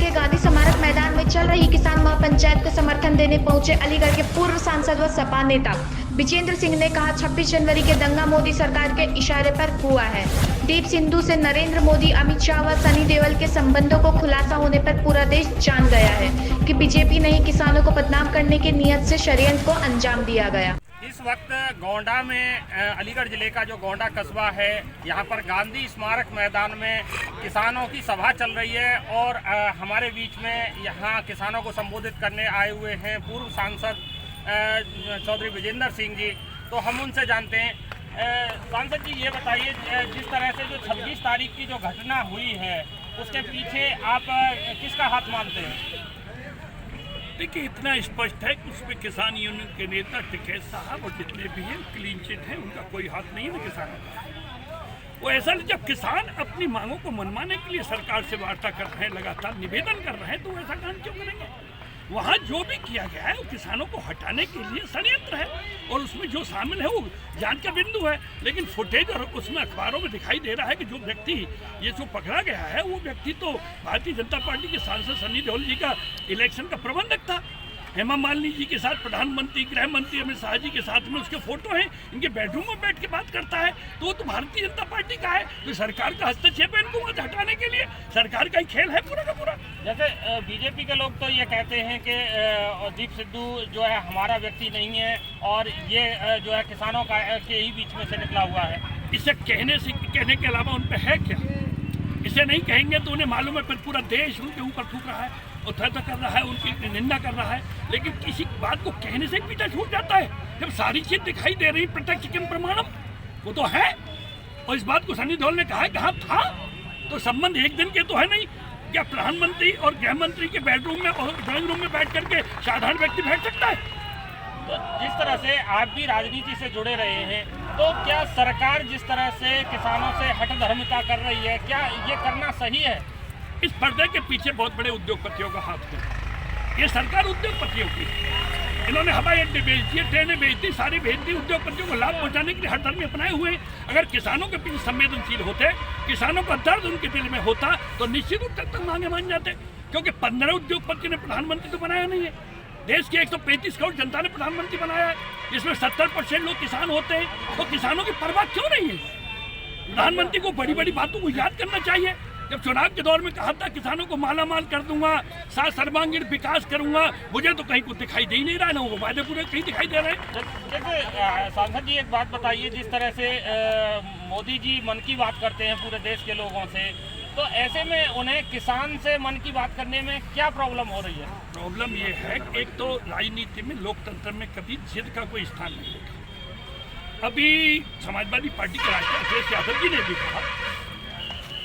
के गांधी स्मारक मैदान में चल रही किसान महापंचायत को समर्थन देने पहुंचे अलीगढ़ के पूर्व सांसद व सपा नेता विजेंद्र सिंह ने कहा 26 जनवरी के दंगा मोदी सरकार के इशारे पर हुआ है। दीप सिंधु से नरेंद्र मोदी, अमित शाह व सनी देओल के संबंधों को खुलासा होने पर पूरा देश जान गया है कि बीजेपी ने ही किसानों को बदनाम करने की नीयत से षड्यंत्र को अंजाम दिया गया। इस वक्त गोंडा में अलीगढ़ जिले का जो गोंडा कस्बा है, यहाँ पर गांधी स्मारक मैदान में किसानों की सभा चल रही है और हमारे बीच में यहाँ किसानों को संबोधित करने आए हुए हैं पूर्व सांसद चौधरी विजेंद्र सिंह जी। तो हम उनसे जानते हैं। सांसद जी, ये बताइए, जिस तरह से जो 26 तारीख की जो घटना हुई है उसके पीछे आप किसका हाथ मानते हैं? देखिए, इतना स्पष्ट है कि उसमें किसान यूनियन के नेता टिकैत साहब और जितने भी हैं क्लीन चिट हैं, उनका कोई हाथ नहीं है ना किसानों का। वो ऐसा नहीं, जब किसान अपनी मांगों को मनवाने के लिए सरकार से वार्ता कर रहे हैं, लगातार निवेदन कर रहे हैं, तो ऐसा काम क्यों करेंगे? वहाँ जो भी किया गया है वो किसानों को हटाने के लिए षड्यंत्र है और उसमें जो शामिल है वो जांच का बिंदु है। लेकिन फुटेज और उसमें अखबारों में दिखाई दे रहा है कि जो व्यक्ति ये जो पकड़ा गया है वो व्यक्ति तो भारतीय जनता पार्टी के सांसद सनी देओल जी का इलेक्शन का प्रबंधक था। हेमा मालिनी जी के साथ, प्रधानमंत्री, गृह मंत्री अमित शाह जी के साथ में उसके फोटो हैं, इनके बेडरूम में बैठ के बात करता है। तो वो तो भारतीय जनता पार्टी का है, तो सरकार का हस्तक्षेप है इनको वहाँ हटाने के लिए। सरकार का ही खेल है पूरा का पूरा। जैसे बीजेपी के लोग तो ये कहते हैं कि दीप सिद्धू जो है हमारा व्यक्ति नहीं है और ये जो है किसानों का के ही बीच में से निकला हुआ है। इसे कहने के अलावा उन पर है क्या? इसे नहीं कहेंगे तो उन्हें मालूम है, फिर पूरा देश उनके ऊपर थूक रहा है, उत्थाता कर रहा है, उनकी निंदा कर रहा है। लेकिन किसी बात को कहने से पीछा छूट जाता है। जब सारी चीज दिखाई दे रही, प्रत्यक्ष किम प्रमाणम, वो तो है। और इस बात को सनी देओल ने कहा कहाँ था, तो संबंध एक दिन के तो है नहीं। क्या प्रधानमंत्री और गृह मंत्री के बेडरूम में और ड्राइंग रूम में बैठ करके साधारण व्यक्ति बैठ सकता है? तो जिस तरह से आप भी राजनीति से जुड़े रहे हैं, तो क्या सरकार जिस तरह से किसानों से हठधर्मिता कर रही है, क्या ये करना सही है? इस पर्दे के पीछे बहुत बड़े उद्योगपतियों का हाथ है। ये सरकार उद्योगपतियों की, इन्होंने हवाई अड्डे बेच दिए, ट्रेनें बेच दी, सारी भेज दी, उद्योगपतियों को लाभ पहुंचाने के लिए हर धर्म अपनाए हुए। अगर किसानों के पीछे संवेदनशील होते, किसानों का दर्द उनके दिल में होता, तो निश्चित रूप तक मांगे मान जाते। क्योंकि 15 उद्योगपतियों ने प्रधानमंत्री तो बनाया नहीं है। देश की 135 करोड़ जनता ने प्रधानमंत्री बनाया है, जिसमें 70% लोग किसान होते हैं। तो किसानों की परवाह क्यों नहीं है? प्रधानमंत्री को बड़ी बड़ी बातों को याद करना चाहिए। जब चुनाव के दौर में कहा था किसानों को माला माल कर दूंगा, सर्वांगीण विकास करूंगा, मुझे तो कहीं कुछ दिखाई दे ही नहीं रहा है ना, वो वादे पूरे कहीं दिखाई दे रहे हैं। जैसे सांसद जी, एक बात बताइए, जिस तरह से मोदी जी मन की बात करते हैं पूरे देश के लोगों से, तो ऐसे में उन्हें किसान से मन की बात करने में क्या प्रॉब्लम हो रही है? प्रॉब्लम ये है कि एक तो राजनीति में, लोकतंत्र में कभी जिद का कोई स्थान नहीं होता। अभी समाजवादी पार्टी के राष्ट्रीय अखिलेश यादव जी ने भी कहा,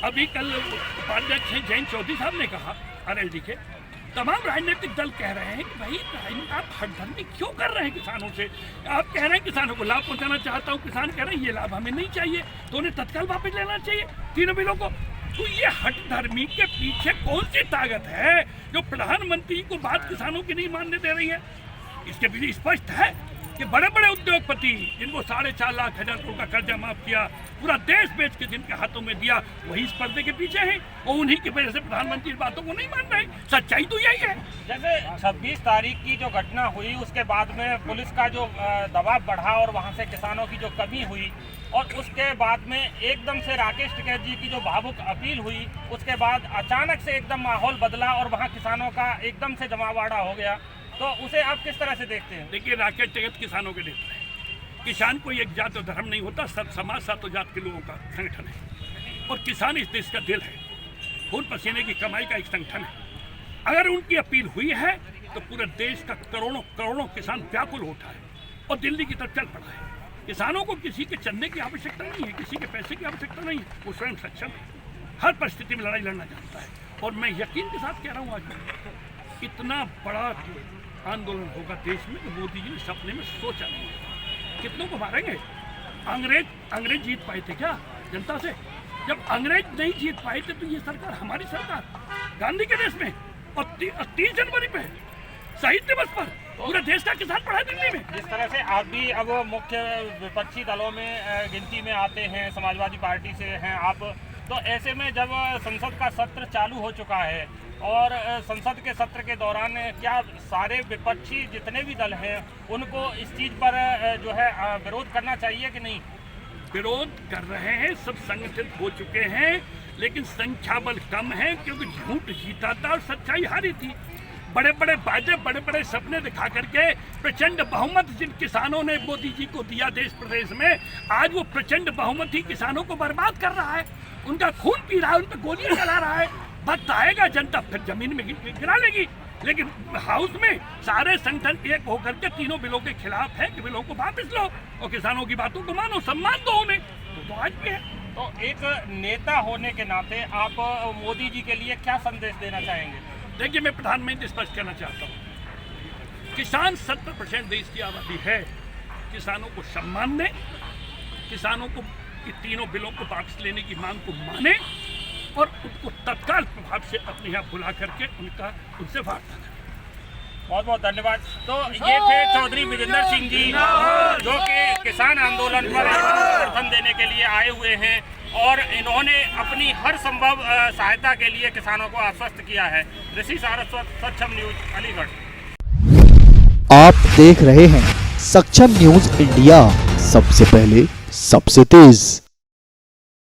अभी कल उपाध्यक्ष हैं जयंत चौधरी साहब ने कहा, आरएलडी के तमाम राजनीतिक दल कह रहे हैं कि भाई आप हठधर्मी क्यों कर रहे हैं किसानों से? आप कह रहे हैं किसानों को लाभ पहुंचाना चाहता हूं, किसान कह रहे हैं ये लाभ हमें नहीं चाहिए, तो उन्हें तत्काल वापस लेना चाहिए तीनों बिलों को। तो ये हठधर्मी के पीछे कौन सी ताकत है जो प्रधानमंत्री को बात किसानों की नहीं मानने दे रही है? इसके पीछे स्पष्ट है कि बड़े बड़े उद्योगपति जिनको 4.5 लाख हजार करोड़ का कर्जा माफ किया, पूरा देश बेच के जिनके हाथों में दिया, वही इस पर्दे के पीछे हैं और उन्हीं की वजह से प्रधानमंत्री इस बातों को नहीं मान रहे। सच्चाई तो यही है। जैसे 26 तारीख की जो घटना हुई उसके बाद में पुलिस का जो दबाव बढ़ा और वहाँ से किसानों की जो कमी हुई, और उसके बाद में एकदम से राकेश टिकैत जी की जो भावुक अपील हुई, उसके बाद अचानक से एकदम माहौल बदला और वहाँ किसानों का एकदम से जमावड़ा हो गया, तो उसे आप किस तरह से देखते हैं? देखिए, राकेश टिकैत किसानों के नेता है। किसान कोई एक जात और धर्म नहीं होता, सब समाज, सातों जात के लोगों का संगठन है और किसान इस देश का दिल है, खून पसीने की कमाई का एक संगठन है। अगर उनकी अपील हुई है तो पूरे देश का करोड़ों करोड़ों किसान व्याकुल उठा है और दिल्ली की तरफ चल पड़ा है। किसानों को किसी के चंदे की आवश्यकता नहीं है, किसी के पैसे की आवश्यकता नहीं है, वो स्वयं सक्षम है, हर परिस्थिति में लड़ाई लड़ना चाहता है। और मैं यकीन के साथ कह रहा हूँ, आज इतना बड़ा आंदोलन होगा देश में कि मोदी जी ने सपने में सोचा नहीं है। कितनों को मारेंगे? अंग्रेज जीत पाए थे क्या जनता से? जब अंग्रेज नहीं जीत पाए थे तो ये सरकार, हमारी सरकार, गांधी के देश में, और 30 जनवरी पे शहीद दिवस पर पूरे देश का किसान पड़ा दिल्ली में। जिस तरह से आप भी अब मुख्य विपक्षी दलों में गिनती में आते हैं, समाजवादी पार्टी से हैं आप, तो ऐसे में जब संसद का सत्र चालू हो चुका है और संसद के सत्र के दौरान क्या सारे विपक्षी जितने भी दल हैं उनको इस चीज़ पर जो है विरोध करना चाहिए कि नहीं? विरोध कर रहे हैं, सब संगठित हो चुके हैं, लेकिन संख्या बल कम है क्योंकि झूठ जीता था और सच्चाई हारी थी। बड़े बड़े वादे, बड़े बड़े सपने दिखा करके प्रचंड बहुमत जिन किसानों ने मोदी जी को दिया देश प्रदेश में, आज वो प्रचंड बहुमत ही किसानों को बर्बाद कर रहा है, उनका खून पी रहा है, उन पर गोलियां चला रहा है। वक्त आएगा जनता फिर जमीन में गिरा लेगी, लेकिन हाउस में सारे संगठन एक होकर के तीनों बिलों के खिलाफ है कि बिलों को वापस लो और किसानों की बातों को मानो, सम्मान दो उन्हें। तो आज भी है। तो एक नेता होने के नाते आप मोदी जी के लिए क्या संदेश देना चाहेंगे? देखिए, मैं प्रधानमंत्री स्पष्ट करना चाहता हूँ, किसान 70% देश की आबादी है। किसानों को सम्मान दें, किसानों को तीनों बिलों को वापस लेने की मांग को माने और उनको तत्काल प्रभाव से अपने यहाँ बुला करके उनसे वार्ता करें। बहुत बहुत धन्यवाद। तो ये थे चौधरी विजेंद्र सिंह जी जो कि किसान आंदोलन पर समर्थन देने के लिए आए हुए हैं और इन्होंने अपनी हर संभव सहायता के लिए किसानों को आश्वस्त किया है। ऋषि सारस्वत, सक्षम न्यूज, अलीगढ़। आप देख रहे हैं सक्षम न्यूज इंडिया, सबसे पहले सबसे तेज।